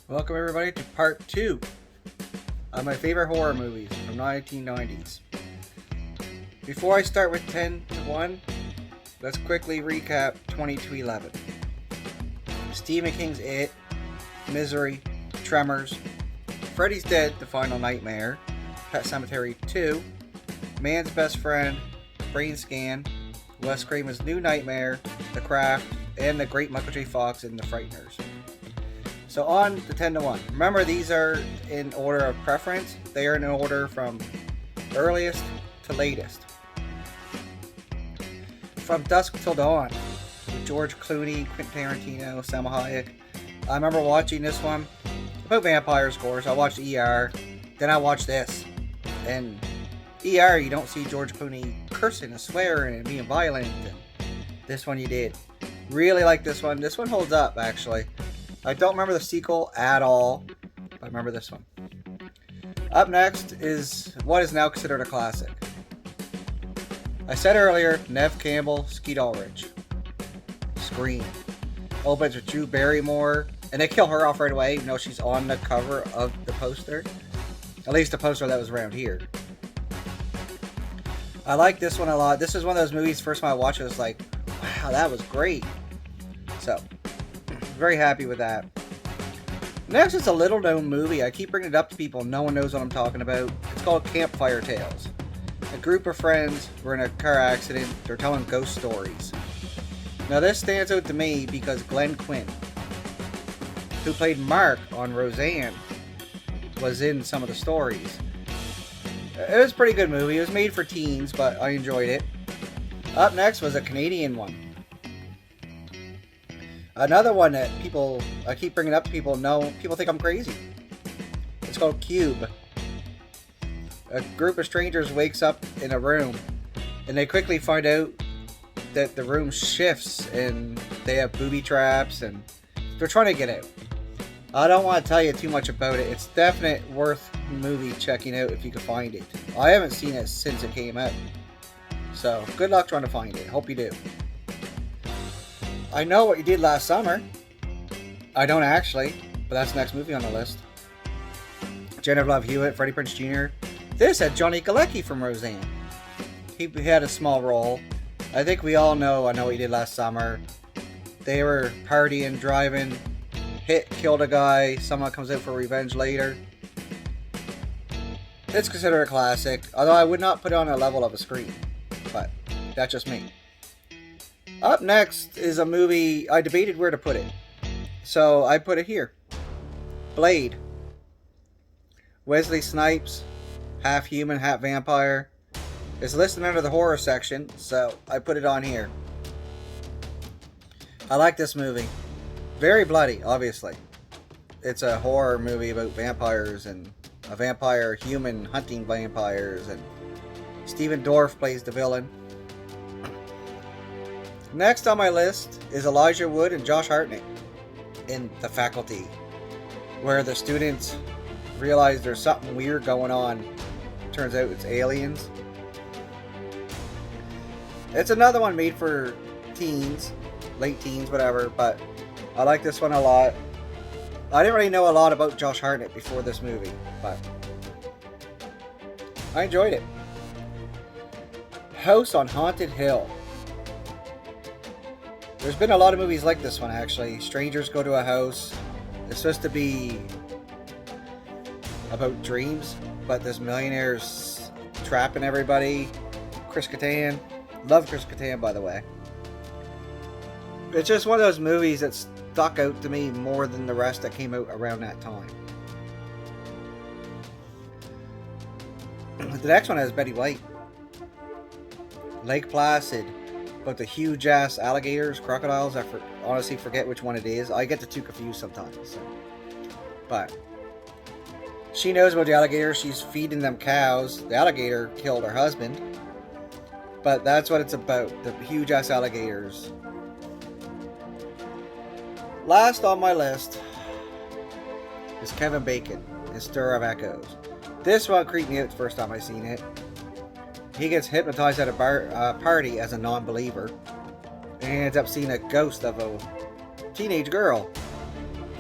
Welcome everybody to part 2 of my favorite horror movies from 1990s. Before I start with 10 to 1, let's quickly recap 20 to 11. Stephen King's It, Misery, Tremors, Freddy's Dead, The Final Nightmare, Pet Sematary 2, Man's Best Friend, Brain Scan, Wes Craven's New Nightmare, The Craft, and The Great Michael J. Fox in The Frighteners. So on to 10 to 1. Remember, these are in order of preference. They are in order from earliest to latest. From Dusk Till Dawn, with George Clooney, Quentin Tarantino, Salma Hayek. I remember watching this one about vampires, of course. I watched ER, then I watched this. And ER, you don't see George Clooney cursing and swearing and being violent. And this one you did. Really like this one. This one holds up, actually. I don't remember the sequel at all, but I remember this one. Up next is what is now considered a classic. I said earlier, Neve Campbell, Skeet Ulrich. Scream. Opens with Drew Barrymore, and they kill her off right away, even though she's on the cover of the poster. At least the poster that was around here. I like this one a lot. This is one of those movies, first time I watched it, was like, wow, that was great. So, very happy with that. Next is a little known movie. I keep bringing it up to people. No one knows what I'm talking about. It's called Campfire Tales. A group of friends were in a car accident. They're telling ghost stories. Now this stands out to me because Glenn Quinn, who played Mark on Roseanne, was in some of the stories. It was a pretty good movie. It was made for teens, but I enjoyed it. Up next was a Canadian one. Another one that I keep bringing up to people think I'm crazy. It's called Cube. A group of strangers wakes up in a room, and they quickly find out that the room shifts, and they have booby traps, and they're trying to get out. I don't want to tell you too much about it. It's definitely worth movie checking out if you can find it. I haven't seen it since it came out. So, good luck trying to find it. Hope you do. I Know What You Did Last Summer. I don't actually, but that's the next movie on the list. Jennifer Love Hewitt, Freddie Prinze Jr. This had Johnny Galecki from Roseanne. He had a small role. I think we all know I Know What You Did Last Summer. They were partying, driving, killed a guy. Someone comes out for revenge later. It's considered a classic, although I would not put it on a level of a Scream. But that's just me. Up next is a movie I debated where to put it. So I put it here. Blade. Wesley Snipes, half human, half vampire. It's listed under the horror section, so I put it on here. I like this movie. Very bloody, obviously. It's a horror movie about vampires and a vampire human hunting vampires, and Stephen Dorff plays the villain. Next on my list is Elijah Wood and Josh Hartnett in The Faculty, where the students realize there's something weird going on. Turns out it's aliens. It's another one made for teens, late teens, whatever, but I like this one a lot. I didn't really know a lot about Josh Hartnett before this movie, but I enjoyed it. House on Haunted Hill. There's been a lot of movies like this one, actually. Strangers go to a house. It's supposed to be about dreams, but this millionaire's trapping everybody. Chris Kattan. Love Chris Kattan, by the way. It's just one of those movies that stuck out to me more than the rest that came out around that time. The next one has Betty White. Lake Placid. But the huge ass alligators, crocodiles, I honestly forget which one it is. I get the two confused sometimes. So. But she knows about the alligator. She's feeding them cows. The alligator killed her husband. But that's what it's about. The huge ass alligators. Last on my list is Kevin Bacon in Stir of Echoes. This one creeped me out the first time I seen it. He gets hypnotized at a party as a non-believer and ends up seeing a ghost of a teenage girl.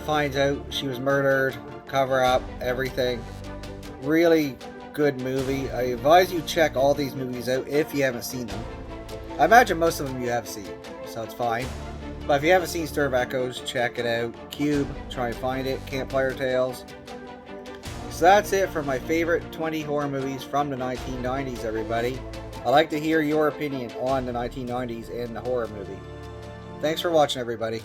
finds out she was murdered, cover up, everything. Really good movie. I advise you check all these movies out if you haven't seen them. I imagine most of them you have seen, so it's fine. But if you haven't seen Stir of Echoes, check it out. Cube, try and find it. Campfire Tales. So that's it for my favorite 20 horror movies from the 1990s, everybody. I'd like to hear your opinion on the 1990s and the horror movie. Thanks for watching, everybody.